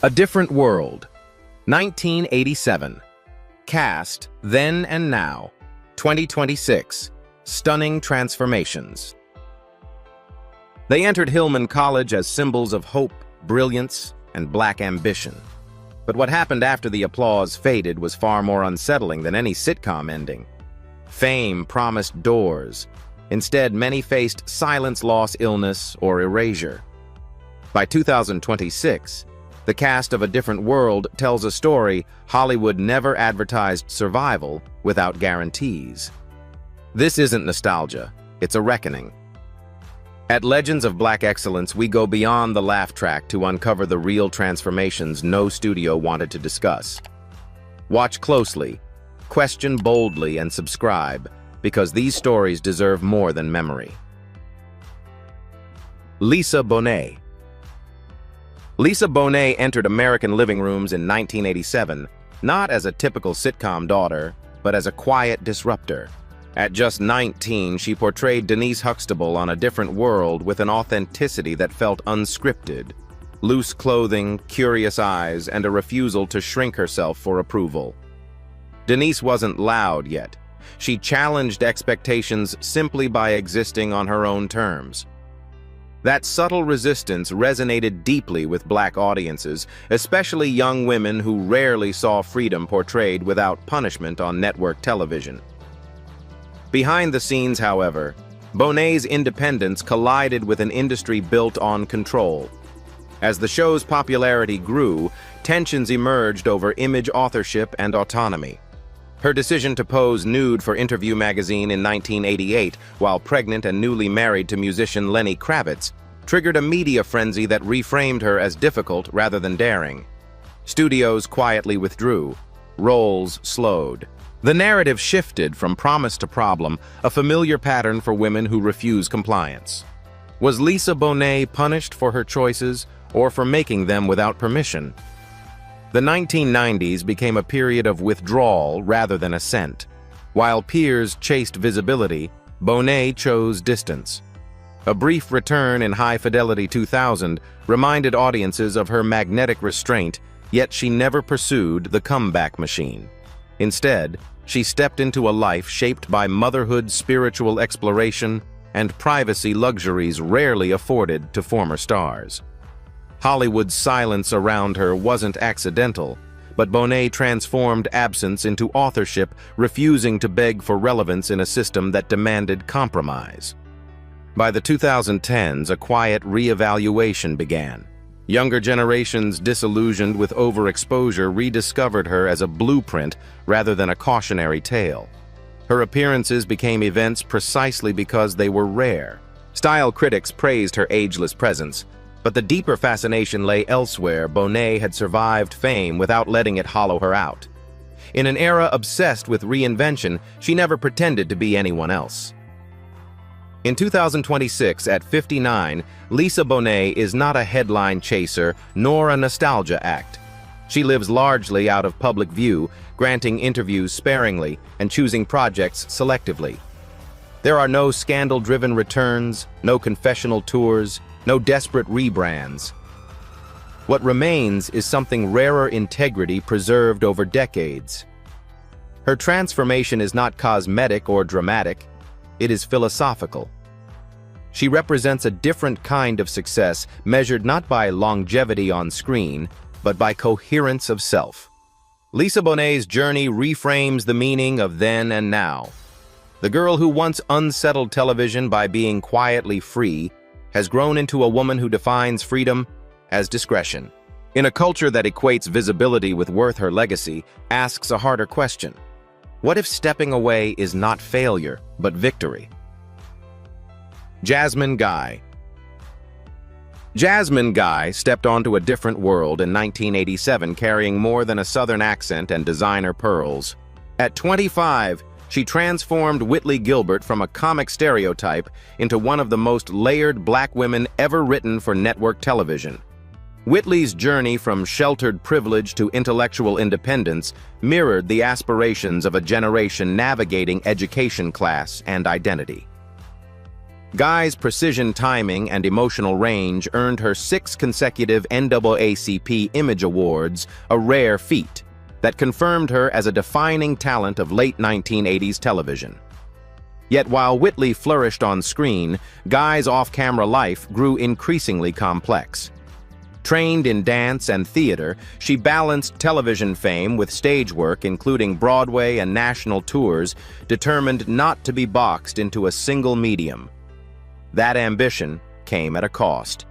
A Different World, 1987. Cast, Then and Now, 2026. Stunning Transformations. They entered Hillman College as symbols of hope, brilliance, and black ambition. But what happened after the applause faded was far more unsettling than any sitcom ending. Fame promised doors. Instead, many faced silence, loss, illness, or erasure. By 2026, the cast of A Different World tells a story Hollywood never advertised survival without guarantees. This isn't nostalgia, it's a reckoning. At Legends of Black Excellence, we go beyond the laugh track to uncover the real transformations no studio wanted to discuss. Watch closely, question boldly, and subscribe, because these stories deserve more than memory. Lisa Bonet. Lisa Bonet entered American living rooms in 1987, not as a typical sitcom daughter, but as a quiet disruptor. At just 19, she portrayed Denise Huxtable on A Different World with an authenticity that felt unscripted. Loose clothing, curious eyes, and a refusal to shrink herself for approval. Denise wasn't loud yet. She challenged expectations simply by existing on her own terms. That subtle resistance resonated deeply with black audiences, especially young women who rarely saw freedom portrayed without punishment on network television. Behind the scenes, however, Bonet's independence collided with an industry built on control. As the show's popularity grew, tensions emerged over image authorship and autonomy. Her decision to pose nude for Interview magazine in 1988, while pregnant and newly married to musician Lenny Kravitz, triggered a media frenzy that reframed her as difficult rather than daring. Studios quietly withdrew. Roles slowed. The narrative shifted from promise to problem, a familiar pattern for women who refuse compliance. Was Lisa Bonet punished for her choices or for making them without permission? The 1990s became a period of withdrawal rather than ascent. While peers chased visibility, Bonet chose distance. A brief return in High Fidelity 2000 reminded audiences of her magnetic restraint, yet she never pursued the comeback machine. Instead, she stepped into a life shaped by motherhood, spiritual exploration, and privacy luxuries rarely afforded to former stars. Hollywood's silence around her wasn't accidental, but Bonet transformed absence into authorship, refusing to beg for relevance in a system that demanded compromise. By the 2010s, a quiet reevaluation began. Younger generations, disillusioned with overexposure, rediscovered her as a blueprint rather than a cautionary tale. Her appearances became events precisely because they were rare. Style critics praised her ageless presence, but the deeper fascination lay elsewhere. Bonet had survived fame without letting it hollow her out. In an era obsessed with reinvention, she never pretended to be anyone else. In 2026, at 59, Lisa Bonet is not a headline chaser nor a nostalgia act. She lives largely out of public view, granting interviews sparingly and choosing projects selectively. There are no scandal-driven returns, no confessional tours, no desperate rebrands. What remains is something rarer: integrity preserved over decades. Her transformation is not cosmetic or dramatic, it is philosophical. She represents a different kind of success, measured not by longevity on screen, but by coherence of self. Lisa Bonet's journey reframes the meaning of then and now. The girl who once unsettled television by being quietly free has grown into a woman who defines freedom as discretion. In a culture that equates visibility with worth, her legacy asks a harder question. What if stepping away is not failure, but victory? Jasmine Guy. Jasmine Guy stepped onto A Different World in 1987, carrying more than a Southern accent and designer pearls. At 25, she transformed Whitley Gilbert from a comic stereotype into one of the most layered black women ever written for network television. Whitley's journey from sheltered privilege to intellectual independence mirrored the aspirations of a generation navigating education, class, and identity. Guy's precision timing and emotional range earned her 6 consecutive NAACP Image Awards, a rare feat that confirmed her as a defining talent of late 1980s television. Yet while Whitley flourished on screen, Guy's off-camera life grew increasingly complex. Trained in dance and theater, she balanced television fame with stage work, including Broadway and national tours, determined not to be boxed into a single medium. That ambition came at a cost.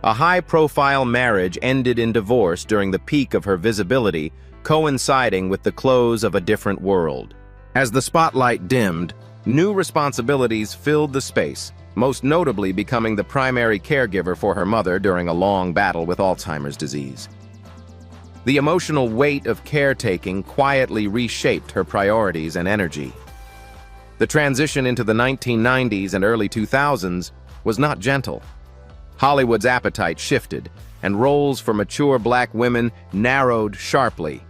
A high-profile marriage ended in divorce during the peak of her visibility, coinciding with the close of a different world. As the spotlight dimmed, new responsibilities filled the space, most notably becoming the primary caregiver for her mother during a long battle with Alzheimer's disease. The emotional weight of caretaking quietly reshaped her priorities and energy. The transition into the 1990s and early 2000s was not gentle. Hollywood's appetite shifted, and roles for mature black women narrowed sharply.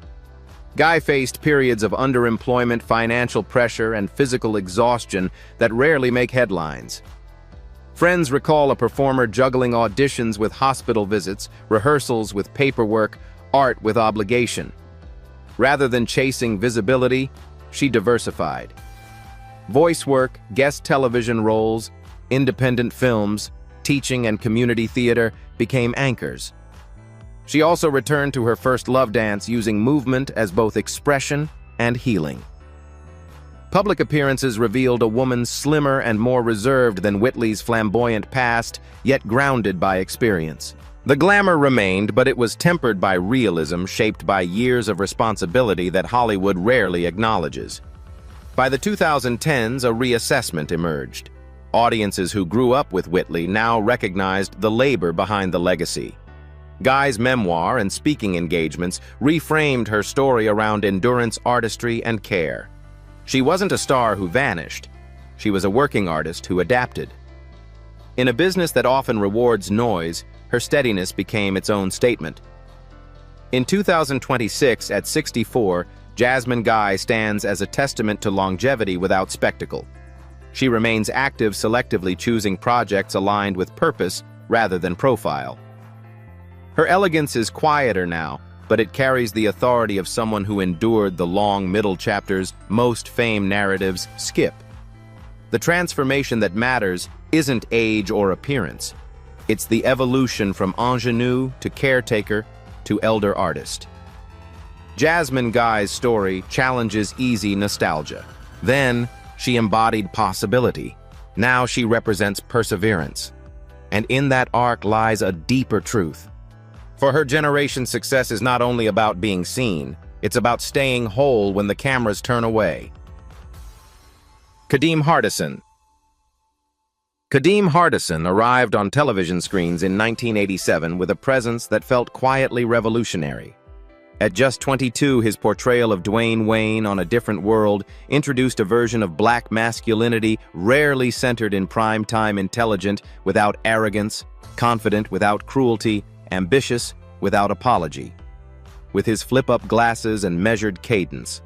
Guy faced periods of underemployment, financial pressure, and physical exhaustion that rarely make headlines. Friends recall a performer juggling auditions with hospital visits, rehearsals with paperwork, art with obligation. Rather than chasing visibility, she diversified. Voice work, guest television roles, independent films, teaching and community theater became anchors. She also returned to her first love dance, using movement as both expression and healing. Public appearances revealed a woman slimmer and more reserved than Whitley's flamboyant past, yet grounded by experience. The glamour remained, but it was tempered by realism shaped by years of responsibility that Hollywood rarely acknowledges. By the 2010s, a reassessment emerged. Audiences who grew up with Whitley now recognized the labor behind the legacy. Guy's memoir and speaking engagements reframed her story around endurance, artistry, and care. She wasn't a star who vanished. She was a working artist who adapted. In a business that often rewards noise, her steadiness became its own statement. In 2026, at 64, Jasmine Guy stands as a testament to longevity without spectacle. She remains active, selectively choosing projects aligned with purpose rather than profile. Her elegance is quieter now, but it carries the authority of someone who endured the long middle chapters most famed narratives skip. The transformation that matters isn't age or appearance. It's the evolution from ingenue to caretaker to elder artist. Jasmine Guy's story challenges easy nostalgia. Then, she embodied possibility. Now she represents perseverance. And in that arc lies a deeper truth. For her generation, success is not only about being seen, it's about staying whole when the cameras turn away. Kadeem Hardison. Kadeem Hardison arrived on television screens in 1987 with a presence that felt quietly revolutionary. At just 22, his portrayal of Dwayne Wayne on A Different World introduced a version of black masculinity rarely centered in prime-time, intelligent without arrogance, confident without cruelty, ambitious without apology. With his flip-up glasses and measured cadence,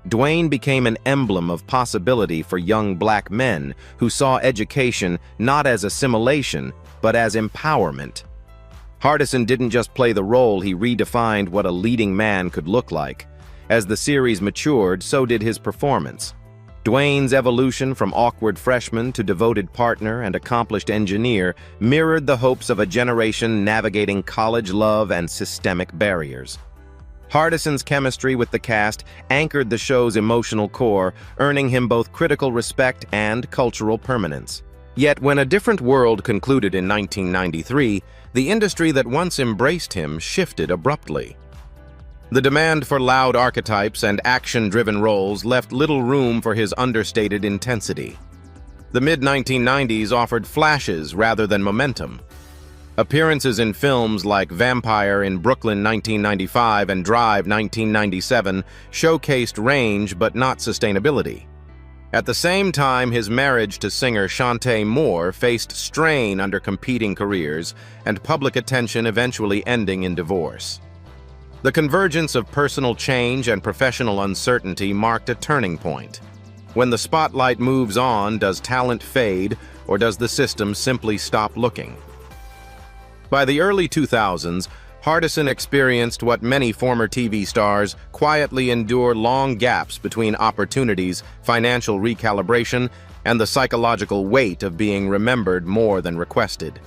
Dwayne became an emblem of possibility for young black men who saw education not as assimilation, but as empowerment. Hardison didn't just play the role, he redefined what a leading man could look like. As the series matured, so did his performance. Dwayne's evolution from awkward freshman to devoted partner and accomplished engineer mirrored the hopes of a generation navigating college love and systemic barriers. Hardison's chemistry with the cast anchored the show's emotional core, earning him both critical respect and cultural permanence. Yet when A Different World concluded in 1993, the industry that once embraced him shifted abruptly. The demand for loud archetypes and action-driven roles left little room for his understated intensity. The mid-1990s offered flashes rather than momentum. Appearances in films like Vampire in Brooklyn 1995 and Drive 1997 showcased range but not sustainability. At the same time, his marriage to singer Shantae Moore faced strain under competing careers and public attention, eventually ending in divorce. The convergence of personal change and professional uncertainty marked a turning point. When the spotlight moves on, does talent fade, or does the system simply stop looking? By the early 2000s, Hardison experienced what many former TV stars quietly endure: long gaps between opportunities, financial recalibration, and the psychological weight of being remembered more than requested.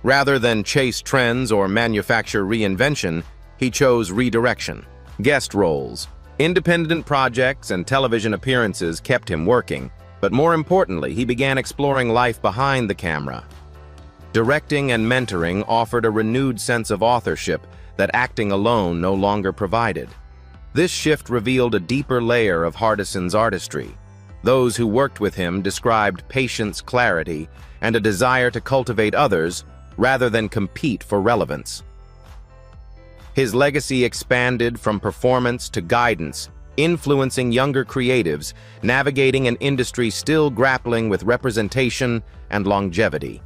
Rather than chase trends or manufacture reinvention, he chose redirection. Guest roles, independent projects, and television appearances kept him working, but more importantly, he began exploring life behind the camera. Directing and mentoring offered a renewed sense of authorship that acting alone no longer provided. This shift revealed a deeper layer of Hardison's artistry. Those who worked with him described patience, clarity, and a desire to cultivate others rather than compete for relevance. His legacy expanded from performance to guidance, influencing younger creatives, navigating an industry still grappling with representation and longevity.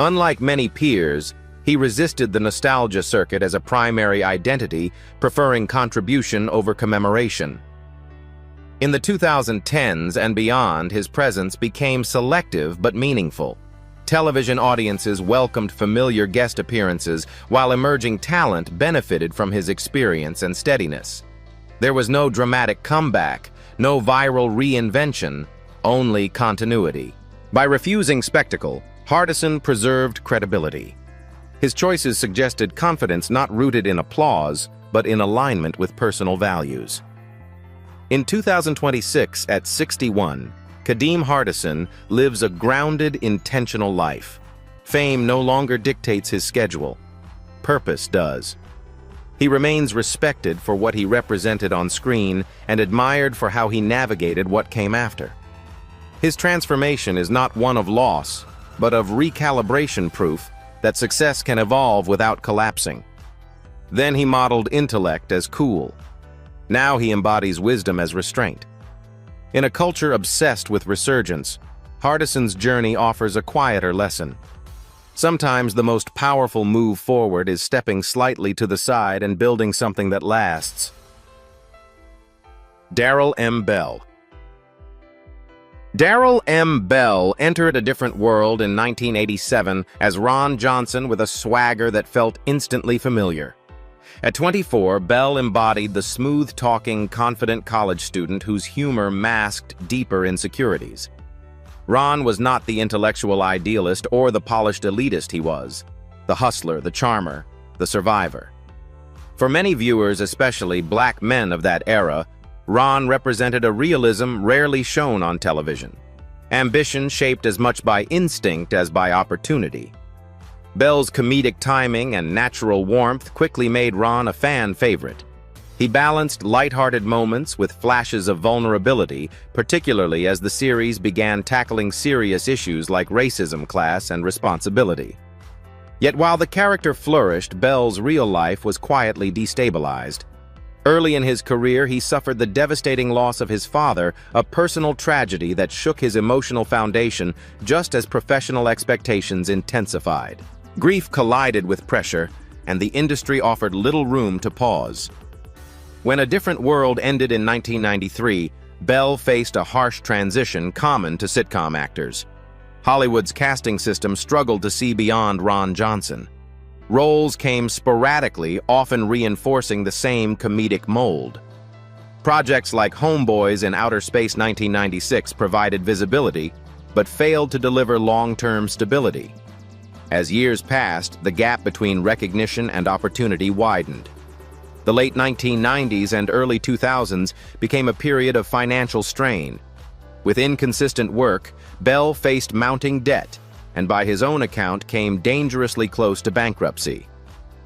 Unlike many peers, he resisted the nostalgia circuit as a primary identity, preferring contribution over commemoration. In the 2010s and beyond, his presence became selective but meaningful. Television audiences welcomed familiar guest appearances, while emerging talent benefited from his experience and steadiness. There was no dramatic comeback, no viral reinvention, only continuity. By refusing spectacle, Hardison preserved credibility. His choices suggested confidence not rooted in applause, but in alignment with personal values. In 2026, at 61, Kadeem Hardison lives a grounded, intentional life. Fame no longer dictates his schedule. Purpose does. He remains respected for what he represented on screen and admired for how he navigated what came after. His transformation is not one of loss, but of recalibration, proof that success can evolve without collapsing. Then he modeled intellect as cool. Now he embodies wisdom as restraint. In a culture obsessed with resurgence, Hardison's journey offers a quieter lesson. Sometimes the most powerful move forward is stepping slightly to the side and building something that lasts. Darrell M. Bell. Darrell M. Bell entered a different world in 1987 as Ron Johnson with a swagger that felt instantly familiar. At 24, Bell embodied the smooth-talking, confident college student whose humor masked deeper insecurities. Ron was not the intellectual idealist or the polished elitist he was, the hustler, the charmer, the survivor. For many viewers, especially black men of that era, Ron represented a realism rarely shown on television. Ambition shaped as much by instinct as by opportunity. Bell's comedic timing and natural warmth quickly made Ron a fan favorite. He balanced lighthearted moments with flashes of vulnerability, particularly as the series began tackling serious issues like racism, class, and responsibility. Yet while the character flourished, Bell's real life was quietly destabilized. Early in his career, he suffered the devastating loss of his father, a personal tragedy that shook his emotional foundation just as professional expectations intensified. Grief collided with pressure, and the industry offered little room to pause. When A Different World ended in 1993, Bell faced a harsh transition common to sitcom actors. Hollywood's casting system struggled to see beyond Ron Johnson. Roles came sporadically, often reinforcing the same comedic mold. Projects like Homeboys and Outer Space 1996 provided visibility, but failed to deliver long-term stability. As years passed, the gap between recognition and opportunity widened. The late 1990s and early 2000s became a period of financial strain. With inconsistent work, Bell faced mounting debt, and by his own account came dangerously close to bankruptcy.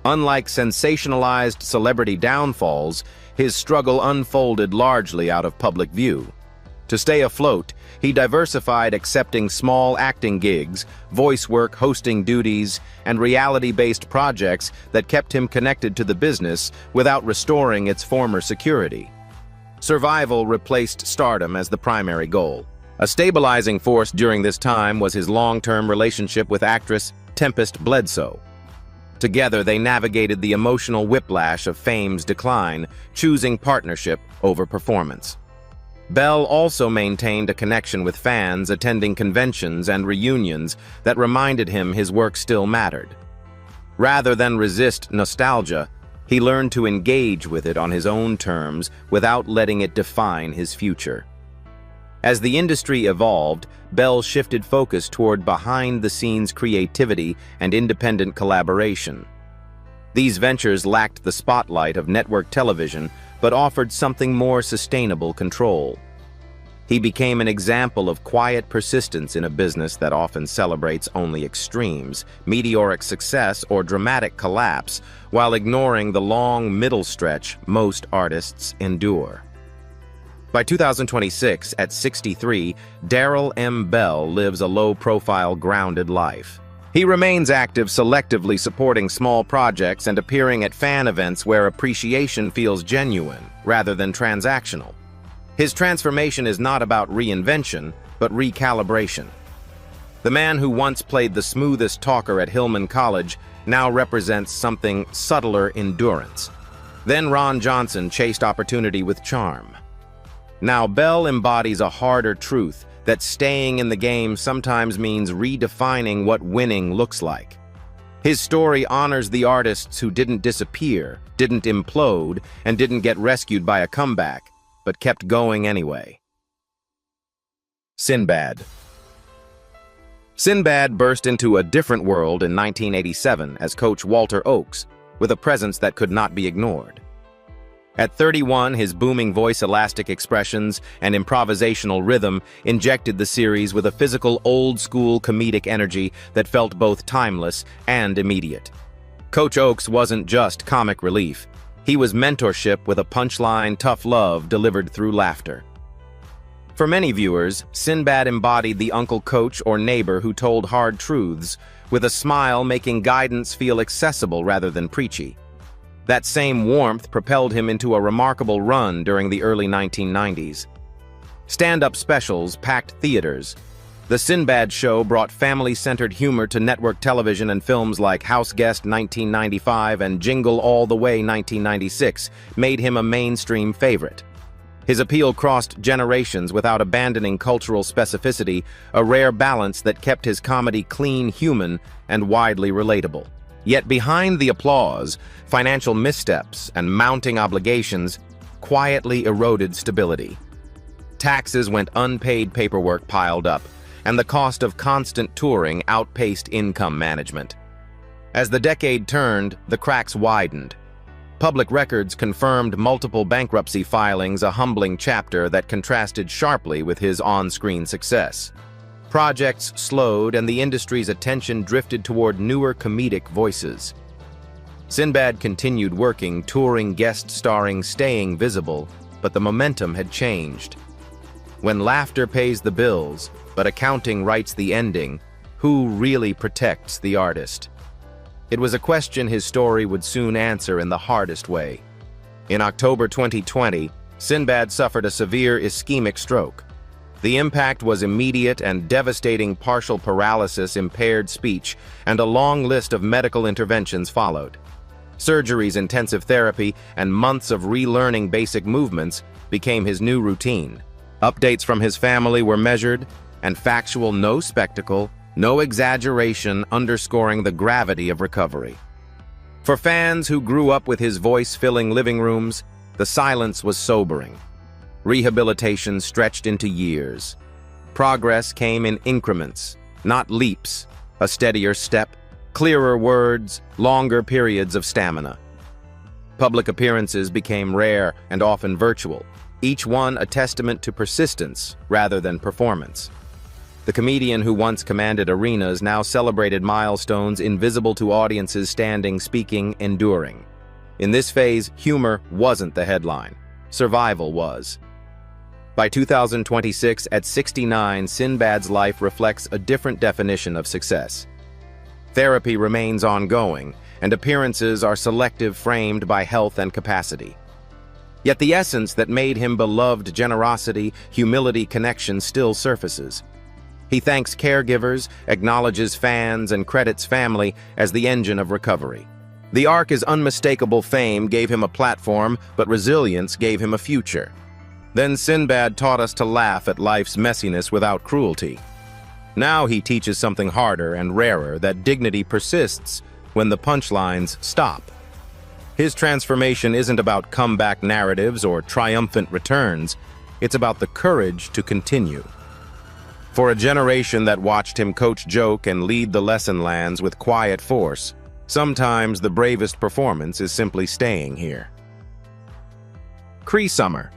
Unlike sensationalized celebrity downfalls, his struggle unfolded largely out of public view. To stay afloat, he diversified, accepting small acting gigs, voice work, hosting duties, and reality-based projects that kept him connected to the business without restoring its former security. Survival replaced stardom as the primary goal. A stabilizing force during this time was his long-term relationship with actress Tempest Bledsoe. Together, they navigated the emotional whiplash of fame's decline, choosing partnership over performance. Bell also maintained a connection with fans, attending conventions and reunions that reminded him his work still mattered. Rather than resist nostalgia, he learned to engage with it on his own terms without letting it define his future. As the industry evolved, Bell shifted focus toward behind-the-scenes creativity and independent collaboration. These ventures lacked the spotlight of network television, but offered something more sustainable control. He became an example of quiet persistence in a business that often celebrates only extremes, meteoric success, or dramatic collapse, while ignoring the long middle stretch most artists endure. By 2026, at 63, Darrell M. Bell lives a low-profile, grounded life. He remains active, selectively supporting small projects and appearing at fan events where appreciation feels genuine, rather than transactional. His transformation is not about reinvention, but recalibration. The man who once played the smoothest talker at Hillman College now represents something subtler: endurance. Then Ron Johnson chased opportunity with charm. Now Bell embodies a harder truth that staying in the game sometimes means redefining what winning looks like. His story honors the artists who didn't disappear, didn't implode, and didn't get rescued by a comeback, but kept going anyway. Sinbad. Sinbad burst into a different world in 1987 as Coach Walter Oakes, with a presence that could not be ignored. At 31, his booming voice, elastic expressions, and improvisational rhythm injected the series with a physical, old-school comedic energy that felt both timeless and immediate. Coach Oakes wasn't just comic relief. He was mentorship with a punchline, tough love delivered through laughter. For many viewers, Sinbad embodied the uncle coach or neighbor who told hard truths, with a smile making guidance feel accessible rather than preachy. That same warmth propelled him into a remarkable run during the early 1990s. Stand-up specials packed theaters. The Sinbad Show brought family-centered humor to network television, and films like House Guest 1995 and Jingle All the Way 1996 made him a mainstream favorite. His appeal crossed generations without abandoning cultural specificity, a rare balance that kept his comedy clean, human, and widely relatable. Yet behind the applause, financial missteps and mounting obligations quietly eroded stability. Taxes went unpaid, paperwork piled up, and the cost of constant touring outpaced income management. As the decade turned, the cracks widened. Public records confirmed multiple bankruptcy filings, a humbling chapter that contrasted sharply with his on-screen success. Projects slowed, and the industry's attention drifted toward newer comedic voices. Sinbad continued working, touring, guest starring, staying visible, but the momentum had changed. When laughter pays the bills, but accounting writes the ending, who really protects the artist? It was a question his story would soon answer in the hardest way. In October 2020, Sinbad suffered a severe ischemic stroke. The impact was immediate and devastating. Partial paralysis, impaired speech, and a long list of medical interventions followed. Surgeries, intensive therapy, and months of relearning basic movements became his new routine. Updates from his family were measured and factual, no spectacle, no exaggeration, underscoring the gravity of recovery. For fans who grew up with his voice filling living rooms, the silence was sobering. Rehabilitation stretched into years. Progress came in increments, not leaps, a steadier step, clearer words, longer periods of stamina. Public appearances became rare and often virtual, each one a testament to persistence rather than performance. The comedian who once commanded arenas now celebrated milestones invisible to audiences, standing, speaking, enduring. In this phase, humor wasn't the headline. Survival was. By 2026, at 69, Sinbad's life reflects a different definition of success. Therapy remains ongoing, and appearances are selective, framed by health and capacity. Yet the essence that made him beloved, generosity, humility, connection, still surfaces. He thanks caregivers, acknowledges fans, and credits family as the engine of recovery. The arc is unmistakable. Fame gave him a platform, but resilience gave him a future. Then Sinbad taught us to laugh at life's messiness without cruelty. Now he teaches something harder and rarer, that dignity persists when the punchlines stop. His transformation isn't about comeback narratives or triumphant returns. It's about the courage to continue. For a generation that watched him coach joke and lead the lesson lands with quiet force, sometimes the bravest performance is simply staying here. Cree Summer.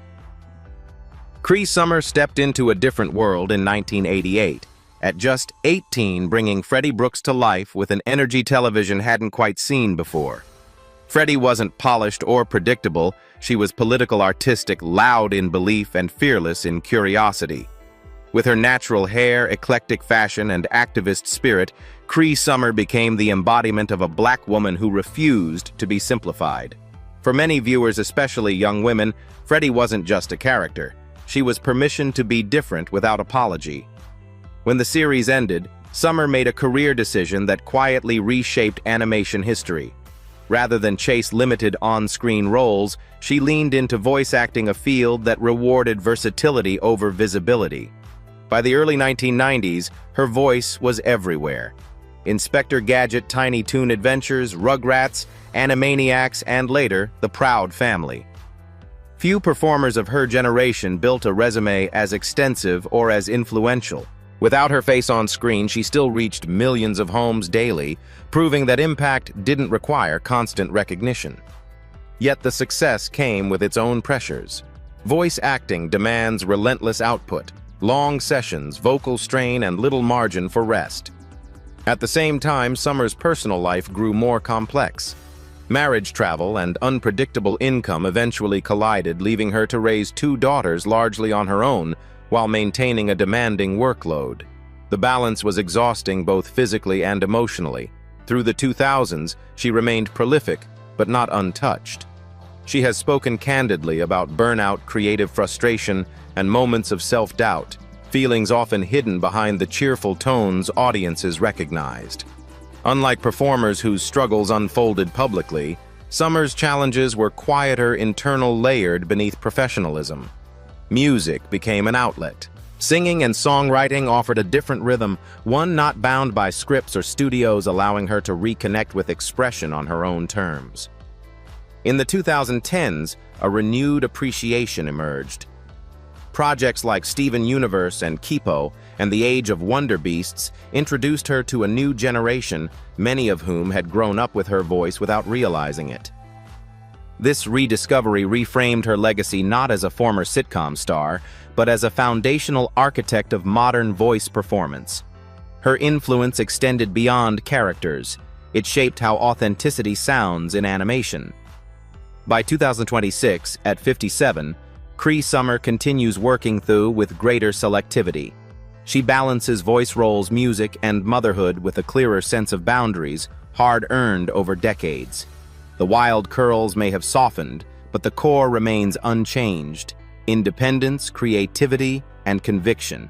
Cree Summer stepped into a different world in 1988, at just 18, bringing Freddie Brooks to life with an energy television hadn't quite seen before. Freddie wasn't polished or predictable. She was political, artistic, loud in belief, and fearless in curiosity. With her natural hair, eclectic fashion, and activist spirit, Cree Summer became the embodiment of a black woman who refused to be simplified. For many viewers, especially young women, Freddie wasn't just a character. She was permission to be different without apology. When the series ended, Summer made a career decision that quietly reshaped animation history. Rather than chase limited on-screen roles, she leaned into voice acting, a field that rewarded versatility over visibility. By the early 1990s, her voice was everywhere. Inspector Gadget, Tiny Toon Adventures, Rugrats, Animaniacs, and later, The Proud Family. Few performers of her generation built a resume as extensive or as influential. Without her face on screen, she still reached millions of homes daily, proving that impact didn't require constant recognition. Yet the success came with its own pressures. Voice acting demands relentless output, long sessions, vocal strain, and little margin for rest. At the same time, Summer's personal life grew more complex. Marriage travel and unpredictable income eventually collided, leaving her to raise 2 daughters largely on her own, while maintaining a demanding workload. The balance was exhausting both physically and emotionally. Through the 2000s, she remained prolific, but not untouched. She has spoken candidly about burnout, creative frustration, and moments of self-doubt, feelings often hidden behind the cheerful tones audiences recognized. Unlike performers whose struggles unfolded publicly, Summer's challenges were quieter, internal, layered beneath professionalism. Music became an outlet. Singing and songwriting offered a different rhythm, one not bound by scripts or studios, allowing her to reconnect with expression on her own terms. In the 2010s, a renewed appreciation emerged. Projects like Steven Universe and Kipo and The Age of Wonder Beasts introduced her to a new generation, many of whom had grown up with her voice without realizing it. This rediscovery reframed her legacy not as a former sitcom star, but as a foundational architect of modern voice performance. Her influence extended beyond characters. It shaped how authenticity sounds in animation. By 2026, at 57, Cree Summer continues working through with greater selectivity. She balances voice roles, music, and motherhood with a clearer sense of boundaries, hard-earned over decades. The wild curls may have softened, but the core remains unchanged: independence, creativity, and conviction.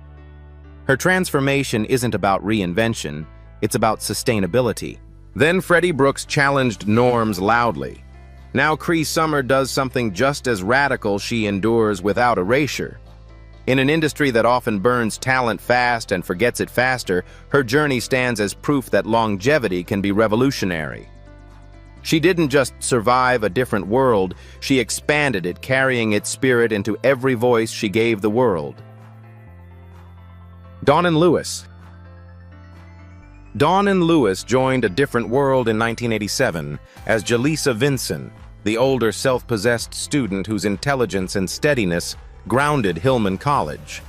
Her transformation isn't about reinvention, it's about sustainability. Then Freddie Brooks challenged norms loudly. Now Cree Summer does something just as radical. She endures without erasure. In an industry that often burns talent fast and forgets it faster, her journey stands as proof that longevity can be revolutionary. She didn't just survive a different world, she expanded it, carrying its spirit into every voice she gave the world. Dawn and Lewis. Dawn and Lewis joined a different world in 1987 as Jaleesa Vinson, the older self-possessed student whose intelligence and steadiness grounded Hillman College.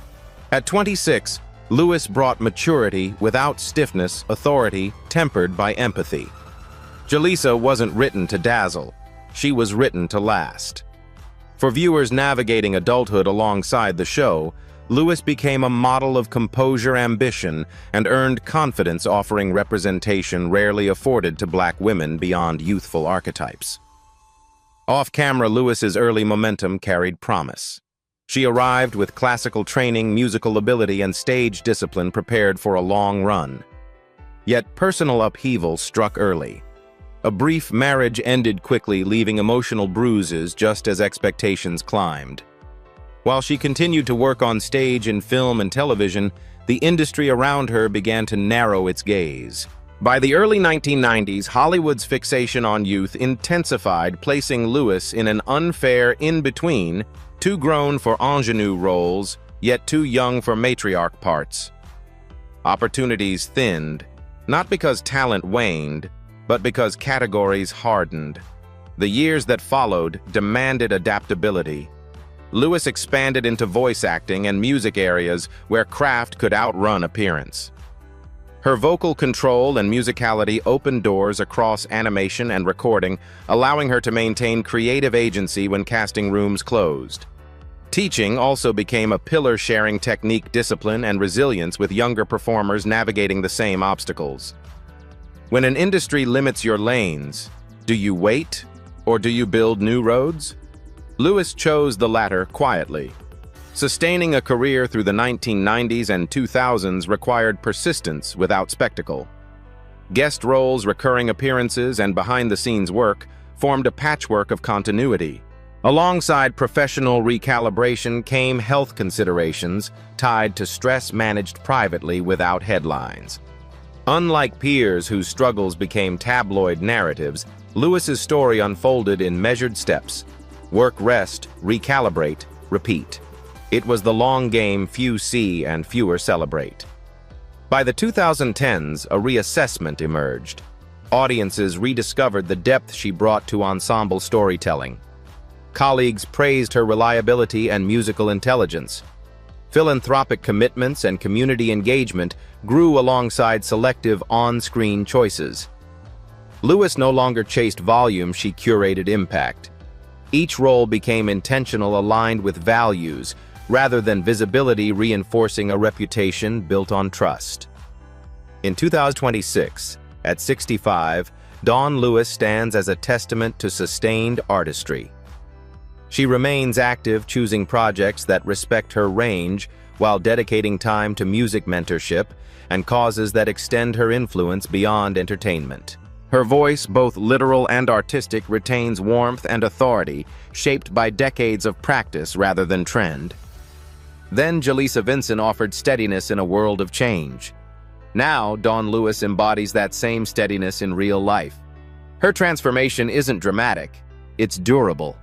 At 26, Lewis brought maturity without stiffness, authority tempered by empathy. Jaleesa wasn't written to dazzle, she was written to last. For viewers navigating adulthood alongside the show, Lewis became a model of composure, ambition, and earned confidence, offering representation rarely afforded to black women beyond youthful archetypes. Off-camera, Lewis's early momentum carried promise. She arrived with classical training, musical ability, and stage discipline prepared for a long run. Yet personal upheaval struck early. A brief marriage ended quickly, leaving emotional bruises just as expectations climbed. While she continued to work on stage in film and television, the industry around her began to narrow its gaze. By the early 1990s, Hollywood's fixation on youth intensified, placing Lewis in an unfair in-between, too grown for ingenue roles, yet too young for matriarch parts. Opportunities thinned, not because talent waned, but because categories hardened. The years that followed demanded adaptability. Lewis expanded into voice acting and music areas where craft could outrun appearance. Her vocal control and musicality opened doors across animation and recording, allowing her to maintain creative agency when casting rooms closed. Teaching also became a pillar, sharing technique, discipline, and resilience with younger performers navigating the same obstacles. When an industry limits your lanes, do you wait or do you build new roads? Lewis chose the latter quietly. Sustaining a career through the 1990s and 2000s required persistence without spectacle. Guest roles, recurring appearances, and behind-the-scenes work formed a patchwork of continuity. Alongside professional recalibration came health considerations tied to stress managed privately without headlines. Unlike peers whose struggles became tabloid narratives, Lewis's story unfolded in measured steps. Work, rest, recalibrate, repeat. It was the long game few see and fewer celebrate. By the 2010s, a reassessment emerged. Audiences rediscovered the depth she brought to ensemble storytelling. Colleagues praised her reliability and musical intelligence. Philanthropic commitments and community engagement grew alongside selective on-screen choices. Lewis no longer chased volume, she curated impact. Each role became intentional, aligned with values, rather than visibility, reinforcing a reputation built on trust. In 2026, at 65, Dawnn Lewis stands as a testament to sustained artistry. She remains active, choosing projects that respect her range while dedicating time to music mentorship and causes that extend her influence beyond entertainment. Her voice, both literal and artistic, retains warmth and authority, shaped by decades of practice rather than trend. Then Jaleesa Vincent offered steadiness in a world of change. Now, Dawnn Lewis embodies that same steadiness in real life. Her transformation isn't dramatic, it's durable.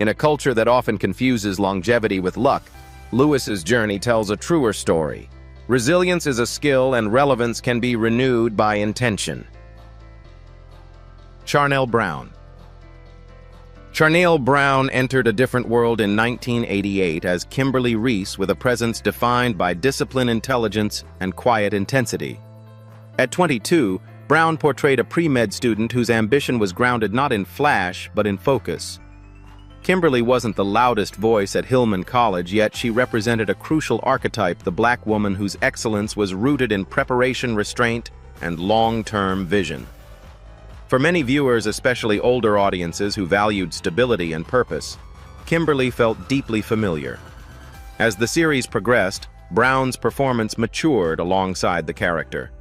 In a culture that often confuses longevity with luck, Lewis's journey tells a truer story. Resilience is a skill and relevance can be renewed by intention. Charnel Brown. Charnel Brown entered a different world in 1988 as Kimberly Reese, with a presence defined by discipline, intelligence, and quiet intensity. At 22, Brown portrayed a pre-med student whose ambition was grounded not in flash, but in focus. Kimberly wasn't the loudest voice at Hillman College, yet she represented a crucial archetype, the Black woman whose excellence was rooted in preparation, restraint, and long-term vision. For many viewers, especially older audiences who valued stability and purpose, Kimberly felt deeply familiar. As the series progressed, Brown's performance matured alongside the character.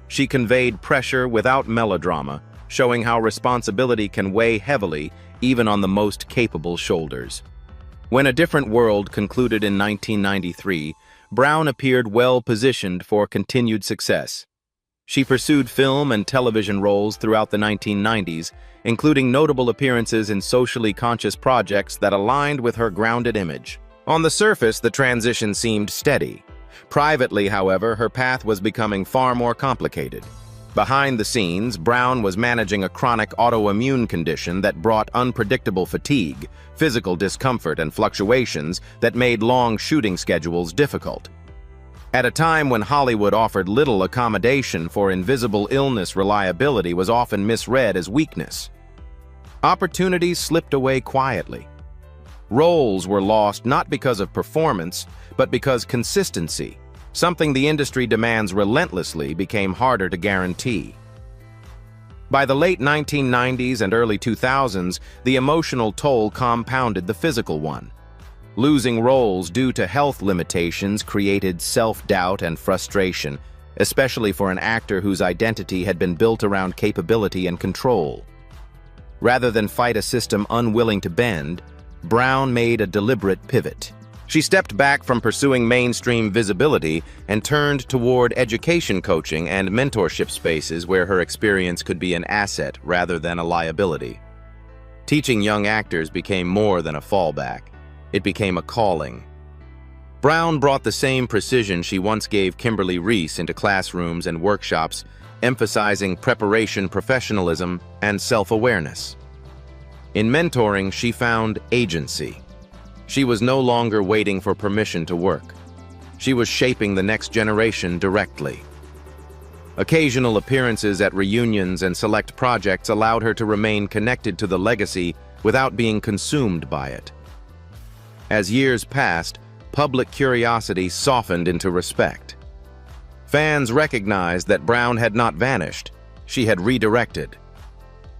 She conveyed pressure without melodrama, showing how responsibility can weigh heavily even on the most capable shoulders. When A Different World concluded in 1993, Brown appeared well-positioned for continued success. She pursued film and television roles throughout the 1990s, including notable appearances in socially conscious projects that aligned with her grounded image. On the surface, the transition seemed steady. Privately, however, her path was becoming far more complicated. Behind the scenes, Brown was managing a chronic autoimmune condition that brought unpredictable fatigue, physical discomfort, and fluctuations that made long shooting schedules difficult. At a time when Hollywood offered little accommodation for invisible illness, reliability was often misread as weakness. Opportunities slipped away quietly. Roles were lost not because of performance, but because consistency, something the industry demands relentlessly, became harder to guarantee. By the late 1990s and early 2000s, the emotional toll compounded the physical one. Losing roles due to health limitations created self-doubt and frustration, especially for an actor whose identity had been built around capability and control. Rather than fight a system unwilling to bend, Brown made a deliberate pivot. She stepped back from pursuing mainstream visibility and turned toward education coaching and mentorship spaces where her experience could be an asset rather than a liability. Teaching young actors became more than a fallback. It became a calling. Brown brought the same precision she once gave Kimberly Reese into classrooms and workshops, emphasizing preparation, professionalism, and self-awareness. In mentoring, she found agency. She was no longer waiting for permission to work. She was shaping the next generation directly. Occasional appearances at reunions and select projects allowed her to remain connected to the legacy without being consumed by it. As years passed, public curiosity softened into respect. Fans recognized that Brown had not vanished. She had redirected.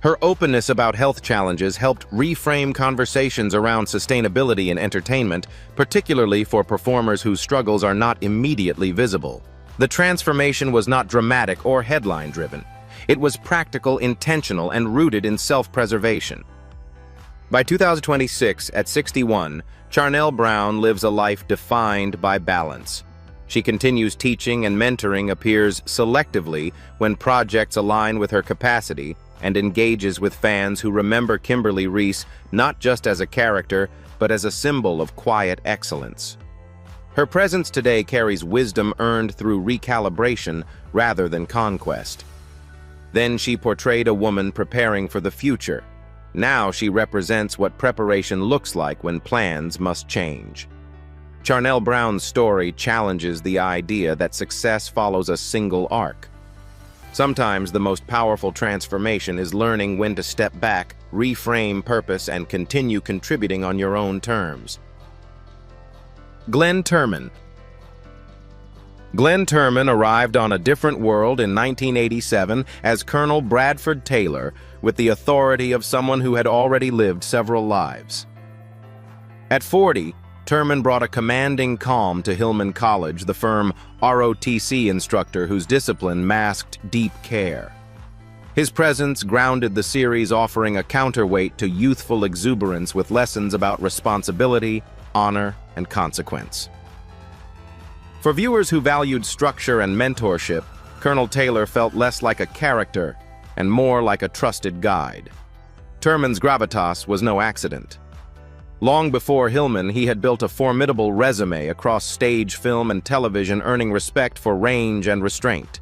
Her openness about health challenges helped reframe conversations around sustainability in entertainment, particularly for performers whose struggles are not immediately visible. The transformation was not dramatic or headline-driven. It was practical, intentional, and rooted in self-preservation. By 2026, at 61, Charnel Brown lives a life defined by balance. She continues teaching and mentoring, appears selectively when projects align with her capacity, and engages with fans who remember Kimberly Reese not just as a character, but as a symbol of quiet excellence. Her presence today carries wisdom earned through recalibration rather than conquest. Then she portrayed a woman preparing for the future. Now she represents what preparation looks like when plans must change. Charnel Brown's story challenges the idea that success follows a single arc. Sometimes the most powerful transformation is learning when to step back, reframe purpose, and continue contributing on your own terms. Glenn Turman. Glenn Turman arrived on a different world in 1987 as Colonel Bradford Taylor, with the authority of someone who had already lived several lives. At 40, Turman brought a commanding calm to Hillman College, the firm ROTC instructor whose discipline masked deep care. His presence grounded the series, offering a counterweight to youthful exuberance with lessons about responsibility, honor, and consequence. For viewers who valued structure and mentorship, Colonel Taylor felt less like a character and more like a trusted guide. Turman's gravitas was no accident. Long before Hillman, he had built a formidable resume across stage, film, and television, earning respect for range and restraint.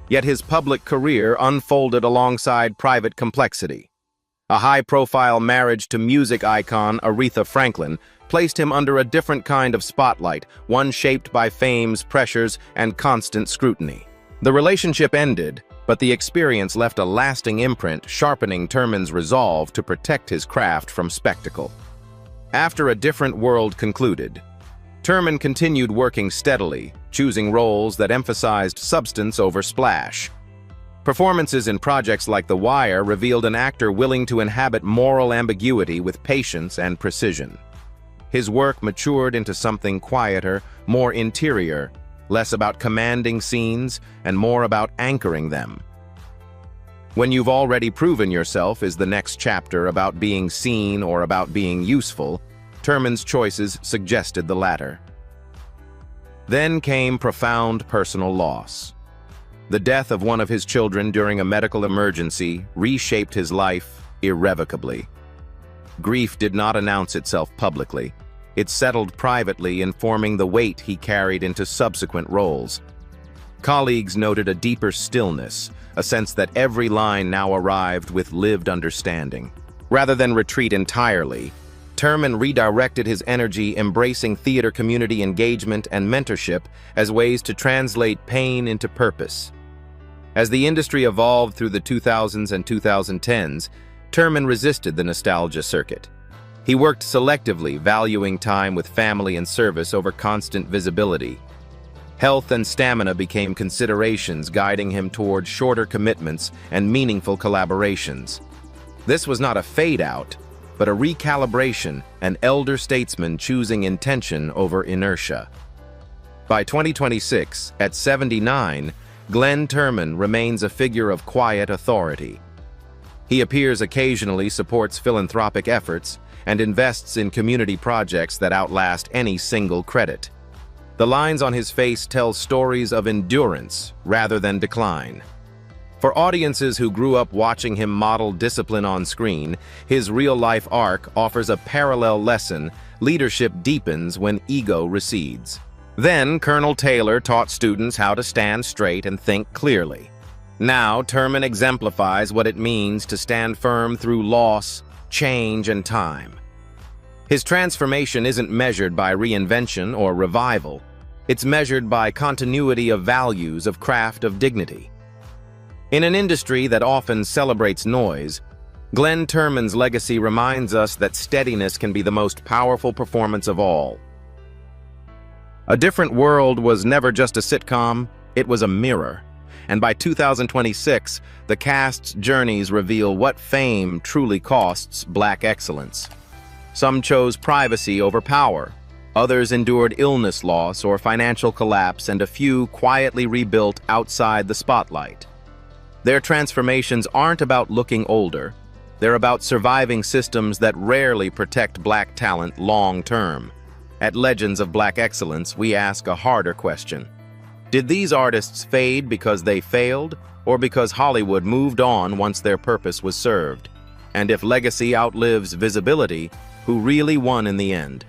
Yet his public career unfolded alongside private complexity. A high-profile marriage to music icon Aretha Franklin placed him under a different kind of spotlight, one shaped by fame's pressures and constant scrutiny. The relationship ended, but the experience left a lasting imprint, sharpening Turman's resolve to protect his craft from spectacle. After A Different World concluded, Turman continued working steadily, choosing roles that emphasized substance over splash. Performances in projects like The Wire revealed an actor willing to inhabit moral ambiguity with patience and precision. His work matured into something quieter, more interior, less about commanding scenes and more about anchoring them. When you've already proven yourself is the next chapter about being seen or about being useful, Turman's choices suggested the latter. Then came profound personal loss. The death of one of his children during a medical emergency reshaped his life irrevocably. Grief did not announce itself publicly. It settled privately, informing the weight he carried into subsequent roles. Colleagues noted a deeper stillness, a sense that every line now arrived with lived understanding. Rather than retreat entirely, Turman redirected his energy, embracing theater community engagement and mentorship as ways to translate pain into purpose. As the industry evolved through the 2000s and 2010s, Turman resisted the nostalgia circuit. He worked selectively, valuing time with family and service over constant visibility. Health and stamina became considerations, guiding him toward shorter commitments and meaningful collaborations. This was not a fade-out, but a recalibration, an elder statesman choosing intention over inertia. By 2026, at 79, Glenn Turman remains a figure of quiet authority. He appears occasionally, supports philanthropic efforts, and invests in community projects that outlast any single credit. The lines on his face tell stories of endurance rather than decline. For audiences who grew up watching him model discipline on screen, his real-life arc offers a parallel lesson: leadership deepens when ego recedes. Then, Colonel Taylor taught students how to stand straight and think clearly. Now, Turman exemplifies what it means to stand firm through loss, change, and time. His transformation isn't measured by reinvention or revival. It's measured by continuity of values, of craft, of dignity. In an industry that often celebrates noise, Glenn Turman's legacy reminds us that steadiness can be the most powerful performance of all. A Different World was never just a sitcom, it was a mirror. And by 2026, the cast's journeys reveal what fame truly costs Black excellence. Some chose privacy over power. Others endured illness loss or financial collapse, and a few quietly rebuilt outside the spotlight. Their transformations aren't about looking older. They're about surviving systems that rarely protect Black talent long-term. At Legends of Black Excellence, we ask a harder question. Did these artists fade because they failed, or because Hollywood moved on once their purpose was served? And if legacy outlives visibility, who really won in the end?